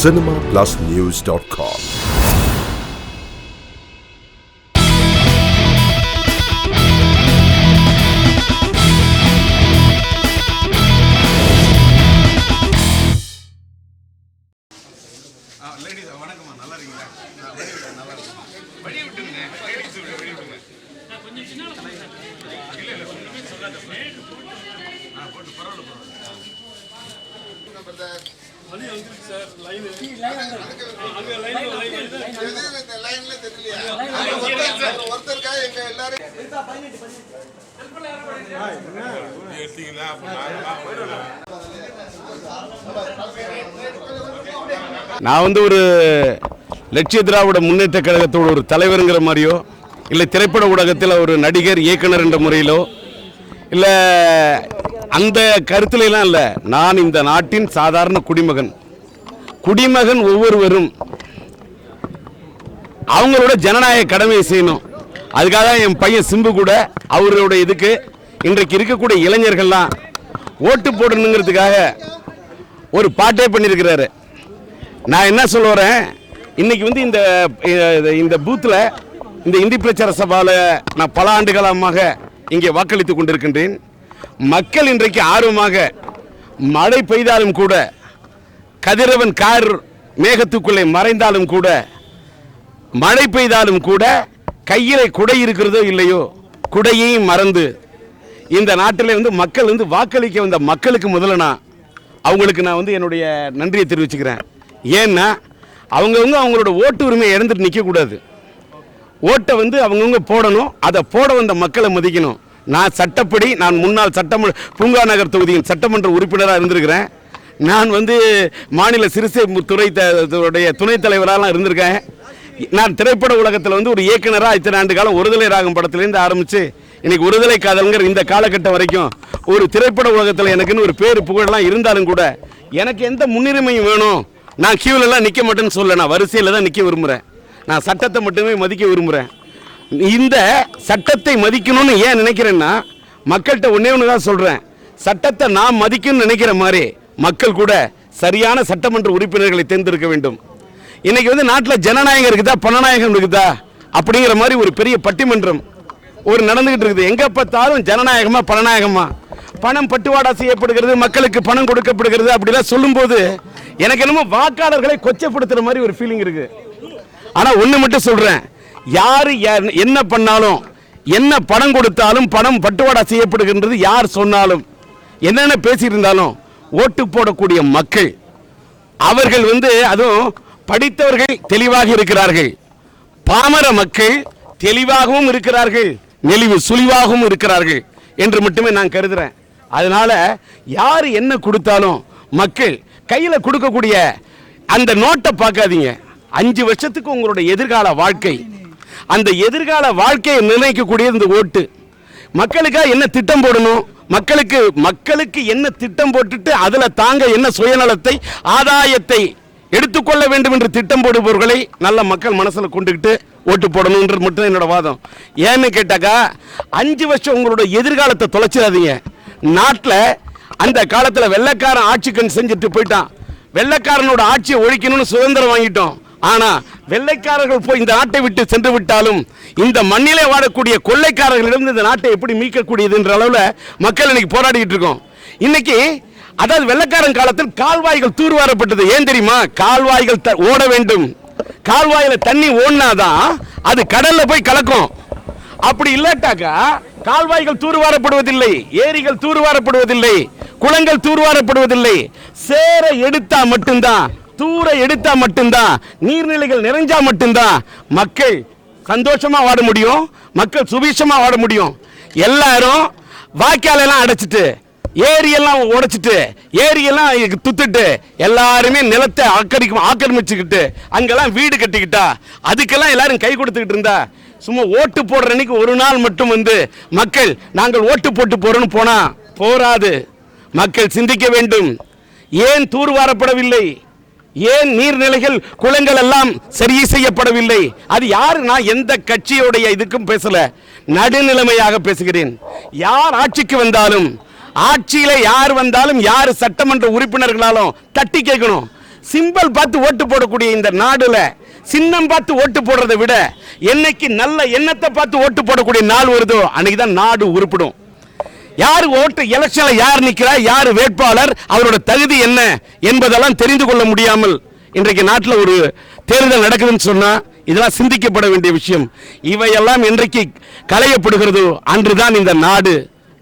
cinemaplusnews.com. Ladies, வணக்கம்மா, நல்லா இருக்கீங்களா? நல்லா இருக்கு. வழி விட்டுங்க. லேடிஸ் வழி விட்டுங்க. கொஞ்சம் சின்ன இல்ல சொல்லாத. போட்டு பரவாயில்ல. வழி வந்துருக்கு சார். லைன் அங்க லைன்ல தெரியலையா? ஒருத்தர்க்கா எங்க எல்லாரும் எடுத்தீங்களா? நான் ஒரு லட்சிய திராவிட முன்னேற்ற கழகத்தோட ஒரு தலைவருங்கிற மாதிரியோ இல்லை திரைப்பட ஊடகத்தில் ஒரு நடிகர் இயக்குனர் என்ற முறையிலோ இல்லை அந்த கருத்துலாம் இல்லை. நான் இந்த நாட்டின் சாதாரண குடிமகன் ஒவ்வொருவரும் அவங்களோட ஜனநாயக கடமையை செய்யணும். அதுக்காக தான் என் பையன் சிம்பு கூட அவரோட இதுக்கு இன்றைக்கு இருக்கக்கூடிய இளைஞர்கள்லாம் ஓட்டு போடணுங்கிறதுக்காக ஒரு பாட்டே பண்ணியிருக்கிறாரு. நான் என்ன சொல்ல வரேன், இன்னைக்கு இந்த பூத்தில் இந்த இந்தி பிரச்சார சபாவில் நான் பல ஆண்டுகாலமாக இங்கே வாக்களித்து கொண்டிருக்கின்றேன். மக்கள் இன்றைக்கு ஆர்வமாக மழை பெய்தாலும் கூட, கதிரவன் கார் மேகத்துக்குள்ளே மறைந்தாலும் கூட, மழை பெய்தாலும் கூட கையில் குடை இருக்கிறதோ இல்லையோ குடையையும் மறந்து இந்த நாட்டில் மக்கள் வாக்களிக்க வந்த மக்களுக்கு முதல்ல அவங்களுக்கு நான் என்னுடைய நன்றியை தெரிவிச்சுக்கிறேன். ஏன்னா அவங்களோட ஓட்டு உரிமையை இழந்துட்டு நிற்கக்கூடாது. ஓட்டை அவங்கவுங்க போடணும். அதை போட வந்த மக்களை மதிக்கணும். நான் சட்டப்படி நான் முன்னாள் பூங்கா நகர் தொகுதியின் சட்டமன்ற உறுப்பினராக இருந்திருக்கிறேன். நான் மாநில சிறுசேமிப்பு துறையுடைய துணைத் தலைவராக இருந்திருக்கேன். நான் திரைப்பட உலகத்தில் ஒரு இயக்குனராக இத்தனை ஆண்டு காலம் ஒருதலை ராகம் படத்துலேருந்து ஆரம்பித்து இன்னைக்கு ஒருதலை காதல்ங்கிற இந்த காலகட்டம் வரைக்கும் ஒரு திரைப்பட உலகத்தில் எனக்குன்னு ஒரு பேர் புகழெல்லாம் இருந்தாலும் கூட எனக்கு எந்த முன்னுரிமையும் வேணும். நான் கியூலெல்லாம் நிற்க மாட்டேன்னு சொல்ல, நான் வரிசையில் தான் நிற்க விரும்புகிறேன். நான் சட்டத்தை மட்டுமே மதிக்க விரும்புகிறேன். இந்த சட்டத்தை மதிக்கணும்னு ஏன் நினைக்கிறேன்னா, மக்கள்கிட்ட ஒன்று தான் சொல்கிறேன். சட்டத்தை நான் மதிக்கணும்னு நினைக்கிற மாதிரி மக்கள் கூட சரியான சட்டமன்ற உறுப்பினர்களை தேர்ந்தெடுக்க வேண்டும். இன்னைக்கு நாட்டில் ஜனநாயகம் இருக்குதா பணநாயகம் இருக்குதா அப்படிங்கிற மாதிரி ஒரு பெரிய பட்டிமன்றம் நடந்துகிட்டு இருக்குது. எங்கே பார்த்தாலும் ஜனநாயகமா பணநாயகமா, பணம் பட்டுவாடா செய்யப்படுகிறது, மக்களுக்கு பணம் கொடுக்கப்படுகிறது அப்படிலாம் சொல்லும்போது எனக்கு என்னமோ வாக்காளர்களை கொச்சப்படுத்துற மாதிரி ஒரு ஃபீலிங் இருக்கு. ஆனால் ஒன்று மட்டும் சொல்கிறேன், யார் என்ன பண்ணாலும், என்ன பணம் கொடுத்தாலும், பணம் பட்டுவாடா செய்யப்படுகின்றது யார் சொன்னாலும், என்னென்ன பேசியிருந்தாலும் ஓட்டு போடக்கூடிய மக்கள் அவர்கள் அதுவும் படித்தவர்கள் தெளிவாக இருக்கிறார்கள், பாமர மக்கள் தெளிவாகவும் இருக்கிறார்கள், நெளிவு சுழிவாகவும் இருக்கிறார்கள் என்று மட்டுமே நான் கருதுறேன். அதனால யார் என்ன கொடுத்தாலும் மக்கள் கையில் கொடுக்கக்கூடிய அந்த நோட்டை பார்க்காதீங்க. 5 வருஷத்துக்கு உங்களுடைய எதிர்கால வாழ்க்கை, அந்த எதிர்கால வாழ்க்கையை நிர்ணயிக்கக்கூடிய இந்த ஓட்டு. மக்களுக்காக என்ன திட்டம் போடணும், மக்களுக்கு என்ன திட்டம் போட்டுட்டு அதில் தாங்க என்ன சுயநலத்தை ஆதாயத்தை எடுத்துக்கொள்ள வேண்டும் என்று திட்டம் போடுபவர்களை நல்ல மக்கள் மனசில் கொண்டுகிட்டு ஓட்டு போடணுன்றது மட்டும் என்னோட வாதம். ஏன்னு கேட்டாக்கா 5 வருஷம் உங்களோட எதிர்காலத்தை தொலைச்சிடாதீங்க. நாட்டில் அந்த காலத்தில் வெள்ளைக்காரன் ஆட்சிக்கு செஞ்சுட்டு போயிட்டான். வெள்ளைக்காரனோட ஆட்சியை ஒழிக்கணும்னு சுதந்திரம் வாங்கிட்டோம். ஆனால் வெள்ளைக்காரர்கள் போய் இந்த நாட்டை விட்டு சென்று விட்டாலும் இந்த மண்ணிலே வாழக்கூடிய கொள்ளைக்காரர்களிடம் இந்த நாட்டை எப்படி மீட்கக்கூடியதுன்ற அளவில் மக்கள் இன்னைக்கு போராடிக்கிட்டு இருக்கோம். இன்னைக்கு அதாவது வெள்ளைக்காரன் காலத்தில் கால்வாய்கள் தூர்வாரப்பட்டது. ஏன் தெரியுமா? கால்வாய்கள் ஓட வேண்டும். கால்வாயில தண்ணி ஓடினாதான் அது கடல்ல போய் கலக்கும். அப்படி இல்லாட்டாக்கா கால்வாய்கள் தூர்வாரப்படுவதில்லை, ஏரிகள் தூர்வாரப்படுவதில்லை, குளங்கள் தூர்வாரப்படுவதில்லை. சேர எடுத்தா மட்டும்தான், தூர எடுத்தா மட்டும்தான், நீர்நிலைகள் நிறைஞ்சா மட்டும்தான் மக்கள் சந்தோஷமா வாழ முடியும், மக்கள் சுபீட்சமா வாழ முடியும். எல்லாரும் வாய்க்காலெல்லாம் அடைச்சிட்டு, ஏரியெல்லாம் உடைச்சிட்டு, ஏரியெல்லாம் துத்துட்டு, எல்லாருமே நிலத்தை ஆக்கிரமிச்சுக்கிட்டு அங்கெல்லாம் வீடு கட்டிக்கிட்டா, அதுக்கெல்லாம் எல்லாரும் கை கொடுத்துக்கிட்டு இருந்தா, சும்மா ஓட்டு போடுற அன்னைக்கு ஒரு நாள் மட்டும் மக்கள் நாங்கள் ஓட்டு போட்டு போறோம்னு போனா போராது. மக்கள் சிந்திக்க வேண்டும். ஏன் தூர்வாரப்படவில்லை, ஏன் நீர்நிலைகள் குளங்கள் எல்லாம் சரி செய்யப்படவில்லை? அது யாரு? நான் எந்த கட்சியோடைய இதுக்கும் பேசல, நடுநிலைமையாக பேசுகிறேன். யார் ஆட்சிக்கு வந்தாலும், ஆட்சியில யார் வந்தாலும், யார் சட்டமன்ற உறுப்பினர்களாலும் தட்டி கேட்கணும். சிம்பல் பார்த்து ஓட்டு போடக்கூடிய இந்த நாடுல சின்னம் பார்த்து ஓட்டு போடுறதை விட என்னைக்கு நல்ல எண்ணத்தை பார்த்து ஓட்டு போடக்கூடிய நாள் வருதோ அன்னைக்கு தான் நாடு உருப்படும். யார் ஓட்டு எலெக்ஷன்ல யார் நிற்கிறார், யார் வேட்பாளர், அவரோட தகுதி என்ன என்பதெல்லாம் தெரிந்து கொள்ள முடியாமல் இன்றைக்கு நாட்டில் ஒரு தேர்தல் நடக்குதுன்னு சொன்னா இதெல்லாம் சிந்திக்கப்பட வேண்டிய விஷயம். இவையெல்லாம் என்றைக்கு களையப்படுகிறதோ அன்றுதான் இந்த நாடு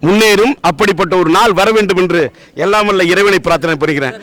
முன்னேறும். அப்படிப்பட்ட ஒரு நாள் வர வேண்டும் என்று எல்லாம் வல்ல இறைவனை பிரார்த்தனை பண்ணுகிறேன்.